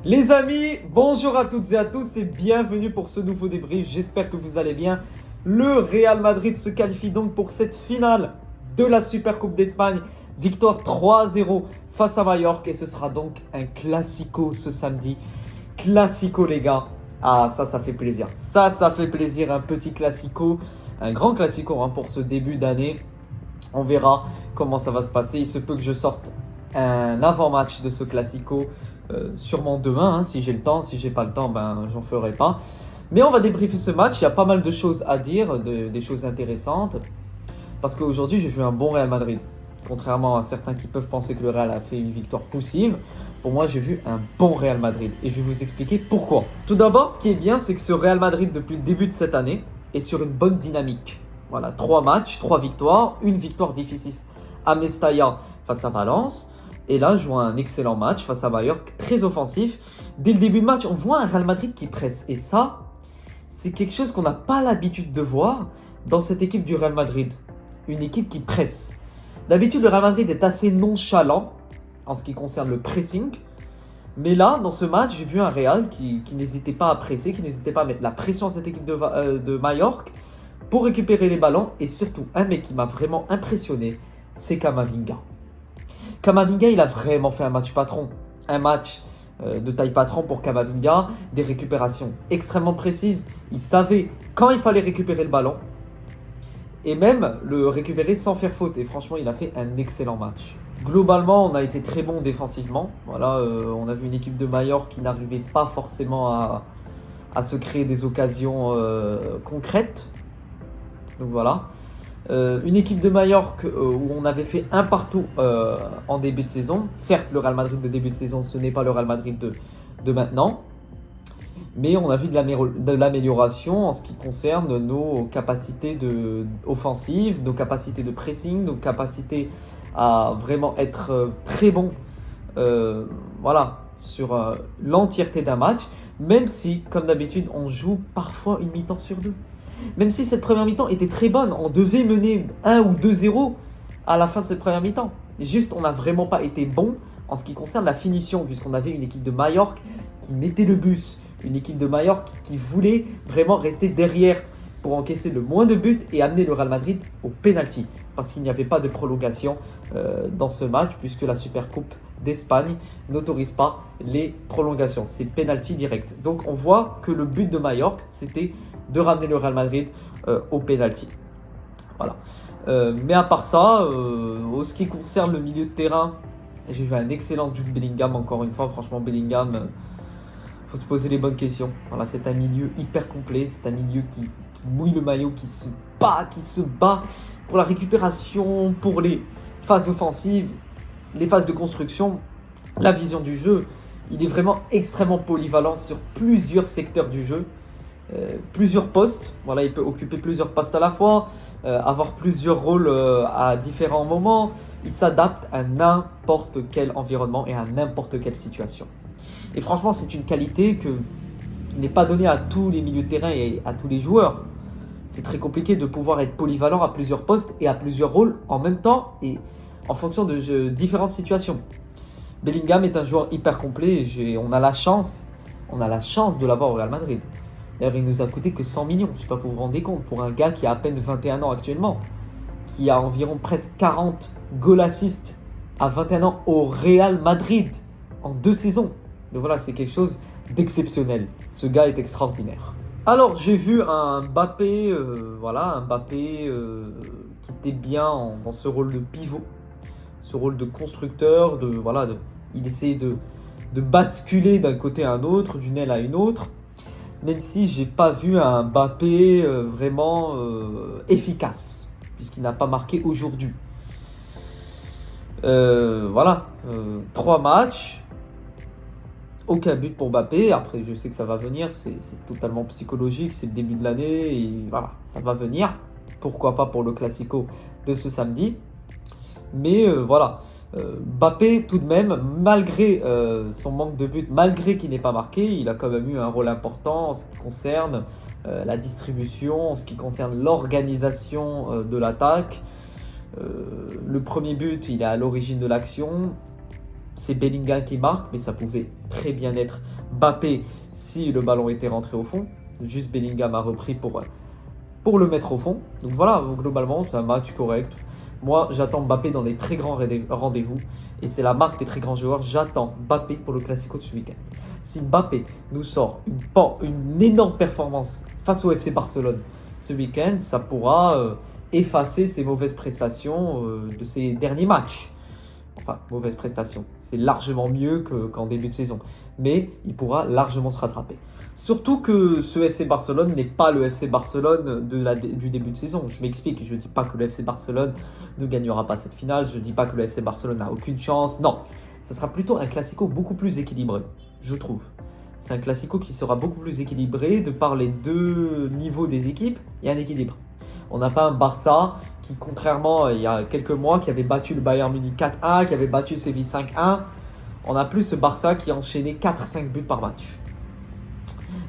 Les amis, bonjour à toutes et à tous et bienvenue pour ce nouveau débrief. J'espère que vous allez bien. Le Real Madrid se qualifie donc pour cette finale de la Supercoupe d'Espagne. Victoire 3-0 face à Majorque et ce sera donc un classico ce samedi. Classico les gars. Ah ça fait plaisir. Ça fait plaisir, un petit classico. Un grand classico pour ce début d'année. On verra comment ça va se passer. Il se peut que je sorte un avant-match de ce classico. Sûrement demain, si j'ai le temps. Si j'ai pas le temps, j'en ferai pas. Mais on va débriefer ce match. Il y a pas mal de choses à dire, des choses intéressantes. Parce qu'aujourd'hui, j'ai vu un bon Real Madrid. Contrairement à certains qui peuvent penser que le Real a fait une victoire poussive, pour moi, j'ai vu un bon Real Madrid. Et je vais vous expliquer pourquoi. Tout d'abord, ce qui est bien, c'est que ce Real Madrid, depuis le début de cette année, est sur une bonne dynamique. Voilà, 3 matchs, 3 victoires, une victoire difficile à Mestalla face à Valence. Et là, je vois un excellent match face à Majorque, très offensif. Dès le début de match, on voit un Real Madrid qui presse. Et ça, c'est quelque chose qu'on n'a pas l'habitude de voir dans cette équipe du Real Madrid. Une équipe qui presse. D'habitude, le Real Madrid est assez nonchalant en ce qui concerne le pressing. Mais là, dans ce match, j'ai vu un Real qui n'hésitait pas à presser, qui n'hésitait pas à mettre la pression à cette équipe de Majorque pour récupérer les ballons. Et surtout, un mec qui m'a vraiment impressionné, c'est Camavinga. Camavinga, il a vraiment fait un match patron. Un match de taille patron pour Camavinga. Des récupérations extrêmement précises. Il savait quand il fallait récupérer le ballon. Et même le récupérer sans faire faute. Et franchement, il a fait un excellent match. Globalement, on a été très bon défensivement. Voilà, on a vu une équipe de Majorque qui n'arrivait pas forcément à se créer des occasions concrètes. Donc voilà. Une équipe de Majorque où on avait fait un partout en début de saison. Certes, le Real Madrid de début de saison, ce n'est pas le Real Madrid de maintenant. Mais on a vu de l'amélioration en ce qui concerne nos capacités offensives, nos capacités de pressing, nos capacités à vraiment être très bons sur l'entièreté d'un match. Même si, comme d'habitude, on joue parfois une mi-temps sur deux. Même si cette première mi-temps était très bonne, on devait mener 1 ou 2-0 à la fin de cette première mi-temps. Juste, on n'a vraiment pas été bon en ce qui concerne la finition, puisqu'on avait une équipe de Majorque qui mettait le bus, une équipe de Majorque qui voulait vraiment rester derrière pour encaisser le moins de buts et amener le Real Madrid au penalty, parce qu'il n'y avait pas de prolongation dans ce match, puisque la Supercoupe d'Espagne n'autorise pas les prolongations, c'est penalty direct. Donc on voit que le but de Majorque, c'était de ramener le Real Madrid au penalty. Voilà. Mais à part ça, en ce qui concerne le milieu de terrain, j'ai vu un excellent Jude Bellingham, encore une fois. Franchement, Bellingham, faut se poser les bonnes questions. Voilà, c'est un milieu hyper complet, c'est un milieu qui mouille le maillot, qui se bat pour la récupération, pour les phases offensives, les phases de construction, la vision du jeu. Il est vraiment extrêmement polyvalent sur plusieurs secteurs du jeu. Plusieurs postes, voilà, il peut occuper plusieurs postes à la fois, avoir plusieurs rôles à différents moments. Il s'adapte à n'importe quel environnement et à n'importe quelle situation. Et franchement, c'est une qualité qui n'est pas donnée à tous les milieux de terrain et à tous les joueurs. C'est très compliqué de pouvoir être polyvalent à plusieurs postes et à plusieurs rôles en même temps et en fonction de différentes situations. Bellingham est un joueur hyper complet et on a la chance de l'avoir au Real Madrid. D'ailleurs, il nous a coûté que 100 millions, je ne sais pas si vous vous rendez compte, pour un gars qui a à peine 21 ans actuellement, qui a environ presque 40 goal assists à 21 ans au Real Madrid en 2 saisons. Donc voilà, c'est quelque chose d'exceptionnel. Ce gars est extraordinaire. Alors, j'ai vu un Mbappé, qui était bien dans ce rôle de pivot, ce rôle de constructeur, il essayait de basculer d'un côté à un autre, d'une aile à une autre. Même si j'ai pas vu un Mbappé vraiment efficace, puisqu'il n'a pas marqué aujourd'hui. 3 matchs, aucun but pour Mbappé. Après, je sais que ça va venir, c'est totalement psychologique, c'est le début de l'année, et voilà, ça va venir. Pourquoi pas pour le Classico de ce samedi. Mais Mbappé, tout de même, malgré son manque de but, malgré qu'il n'ait pas marqué, il a quand même eu un rôle important en ce qui concerne la distribution, en ce qui concerne l'organisation de l'attaque. Le premier but, il est à l'origine de l'action. C'est Bellingham qui marque, mais ça pouvait très bien être Mbappé si le ballon était rentré au fond. Juste Bellingham a repris pour le mettre au fond. Donc voilà, globalement, c'est un match correct. Moi, j'attends Mbappé dans les très grands rendez-vous. Et c'est la marque des très grands joueurs. J'attends Mbappé pour le Classico de ce week-end. Si Mbappé nous sort une énorme performance face au FC Barcelone ce week-end, ça pourra effacer ses mauvaises prestations de ses derniers matchs. Enfin, mauvaise prestation. C'est largement mieux qu'en début de saison. Mais il pourra largement se rattraper. Surtout que ce FC Barcelone n'est pas le FC Barcelone du début de saison. Je m'explique, je ne dis pas que le FC Barcelone ne gagnera pas cette finale. Je ne dis pas que le FC Barcelone n'a aucune chance. Non, ça sera plutôt un Classico beaucoup plus équilibré, je trouve. C'est un Classico qui sera beaucoup plus équilibré de par les deux niveaux des équipes. Il y a un équilibre. On n'a pas un Barça qui, contrairement il y a quelques mois, qui avait battu le Bayern Munich 4-1, qui avait battu Séville 5-1. On n'a plus ce Barça qui a enchaîné 4-5 buts par match.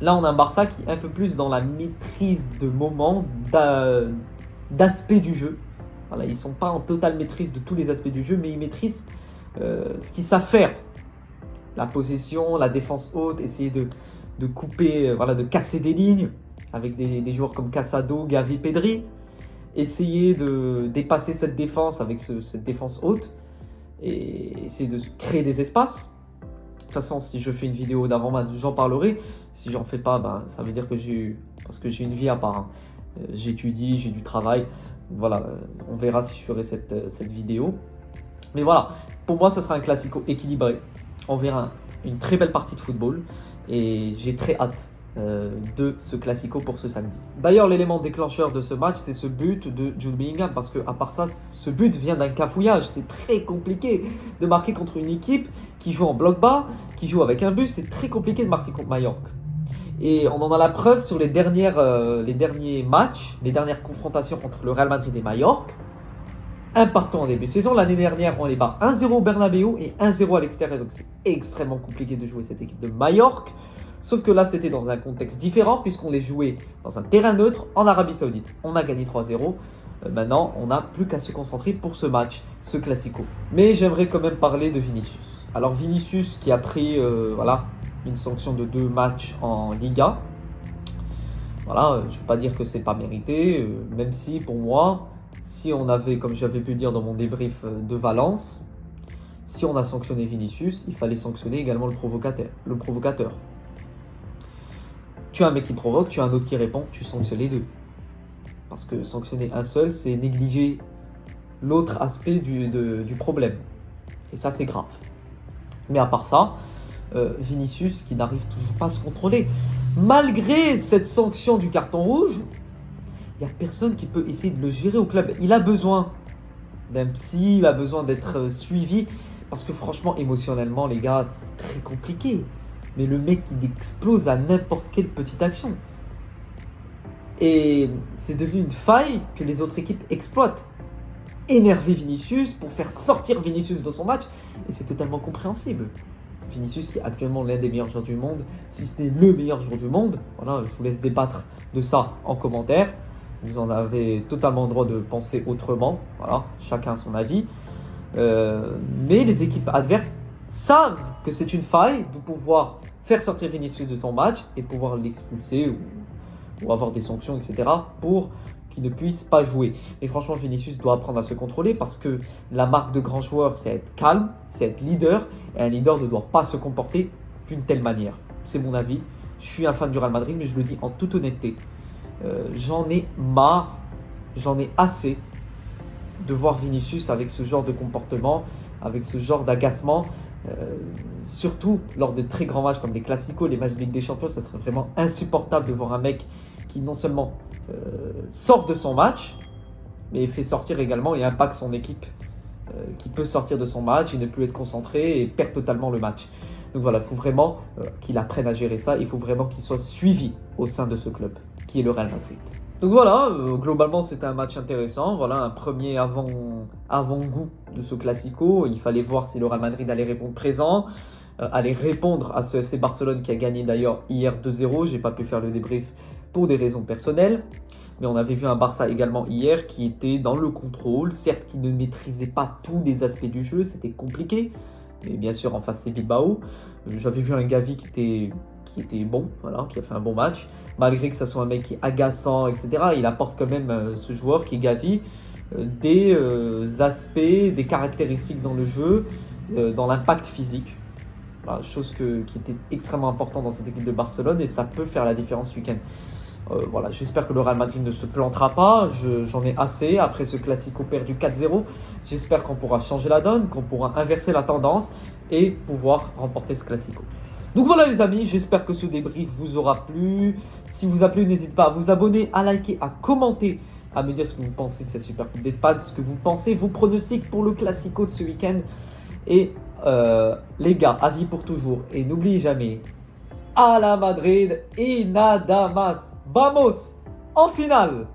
Là, on a un Barça qui est un peu plus dans la maîtrise de moments, d'aspects du jeu. Voilà, ils ne sont pas en totale maîtrise de tous les aspects du jeu, mais ils maîtrisent ce qu'ils savent faire. La possession, la défense haute, essayer de couper, de casser des lignes avec des joueurs comme Casado, Gavi, Pedri. Essayer de dépasser cette défense avec cette défense haute et essayer de créer des espaces. De toute façon, si je fais une vidéo d'avant-match, j'en parlerai. Si j'en fais pas, ça veut dire que parce que j'ai une vie à part. Hein. J'étudie, j'ai du travail. Voilà, on verra si je ferai cette vidéo. Mais voilà, pour moi, ce sera un classico équilibré. On verra une très belle partie de football et j'ai très hâte de ce classico pour ce samedi. D'ailleurs, l'élément déclencheur de ce match, c'est ce but de Jude Bellingham, parce que à part ça, ce but vient d'un cafouillage. C'est très compliqué de marquer contre une équipe qui joue en bloc bas, qui joue avec un but. C'est très compliqué de marquer contre Majorque. Et on en a la preuve sur les derniers matchs, les dernières confrontations entre le Real Madrid et Majorque. Un partout en début de saison. L'année dernière, on les bat 1-0 au Bernabéu et 1-0 à l'extérieur. Donc c'est extrêmement compliqué de jouer cette équipe de Majorque. Sauf que là, c'était dans un contexte différent puisqu'on les jouait dans un terrain neutre en Arabie Saoudite. On a gagné 3-0. Maintenant, on n'a plus qu'à se concentrer pour ce match, ce classico. Mais j'aimerais quand même parler de Vinicius. Alors Vinicius qui a pris une sanction de 2 matchs en Liga. Voilà, je ne veux pas dire que c'est pas mérité, même si pour moi, si on avait, comme j'avais pu dire dans mon débrief de Valence, si on a sanctionné Vinicius, il fallait sanctionner également le provocateur. Tu as un mec qui provoque, tu as un autre qui répond, tu sanctionnes les deux. Parce que sanctionner un seul, c'est négliger l'autre aspect du problème. Et ça, c'est grave. Mais à part ça, Vinicius qui n'arrive toujours pas à se contrôler. Malgré cette sanction du carton rouge, il n'y a personne qui peut essayer de le gérer au club. Il a besoin d'un psy, il a besoin d'être suivi. Parce que franchement, émotionnellement, les gars, c'est très compliqué. Mais le mec, il explose à n'importe quelle petite action. Et c'est devenu une faille que les autres équipes exploitent. Énerver Vinicius pour faire sortir Vinicius de son match. Et c'est totalement compréhensible. Vinicius qui est actuellement l'un des meilleurs joueurs du monde, si ce n'est le meilleur joueur du monde. Voilà, je vous laisse débattre de ça en commentaire. Vous en avez totalement le droit de penser autrement. Voilà, chacun a son avis. Mais les équipes adverses savent que c'est une faille de pouvoir faire sortir Vinicius de son match et pouvoir l'expulser ou avoir des sanctions, etc. pour qu'il ne puisse pas jouer. Et franchement, Vinicius doit apprendre à se contrôler parce que la marque de grand joueur, c'est être calme, c'est être leader. Et un leader ne doit pas se comporter d'une telle manière. C'est mon avis. Je suis un fan du Real Madrid, mais je le dis en toute honnêteté. J'en ai marre, j'en ai assez de voir Vinicius avec ce genre de comportement, avec ce genre d'agacement. Surtout lors de très grands matchs comme les Classicos, les matchs de Ligue des Champions, ça serait vraiment insupportable de voir un mec qui non seulement sort de son match, mais fait sortir également et impacte son équipe, qui peut sortir de son match et ne plus être concentré et perd totalement le match. Donc voilà, il faut vraiment qu'il apprenne à gérer ça, il faut vraiment qu'il soit suivi au sein de ce club, qui est le Real Madrid. Donc voilà, globalement c'était un match intéressant, voilà un premier avant-goût de ce Classico. Il fallait voir si le Real Madrid allait répondre présent, allait répondre à ce FC Barcelone qui a gagné d'ailleurs hier 2-0. J'ai pas pu faire le débrief pour des raisons personnelles, mais on avait vu un Barça également hier qui était dans le contrôle, certes qui ne maîtrisait pas tous les aspects du jeu, c'était compliqué, Et bien sûr, en face, c'est Bilbao. J'avais vu un Gavi qui était bon, voilà, qui a fait un bon match. Malgré que ça soit un mec qui est agaçant, etc., il apporte quand même, ce joueur qui est Gavi, des aspects, des caractéristiques dans le jeu, dans l'impact physique. Voilà, chose qui était extrêmement importante dans cette équipe de Barcelone et ça peut faire la différence ce week-end. Voilà, j'espère que le Real Madrid ne se plantera pas. J'en ai assez après ce Classico perdu 4-0. J'espère qu'on pourra changer la donne, qu'on pourra inverser la tendance et pouvoir remporter ce Classico. Donc voilà les amis, j'espère que ce débrief vous aura plu. Si vous a plu, n'hésitez pas à vous abonner, à liker, à commenter, à me dire ce que vous pensez de cette Super Coupe d'Espagne, ce que vous pensez, vos pronostics pour le Classico de ce week-end. Et les gars, avis pour toujours. Et n'oubliez jamais, à la Madrid y nada más. Vamos en finale!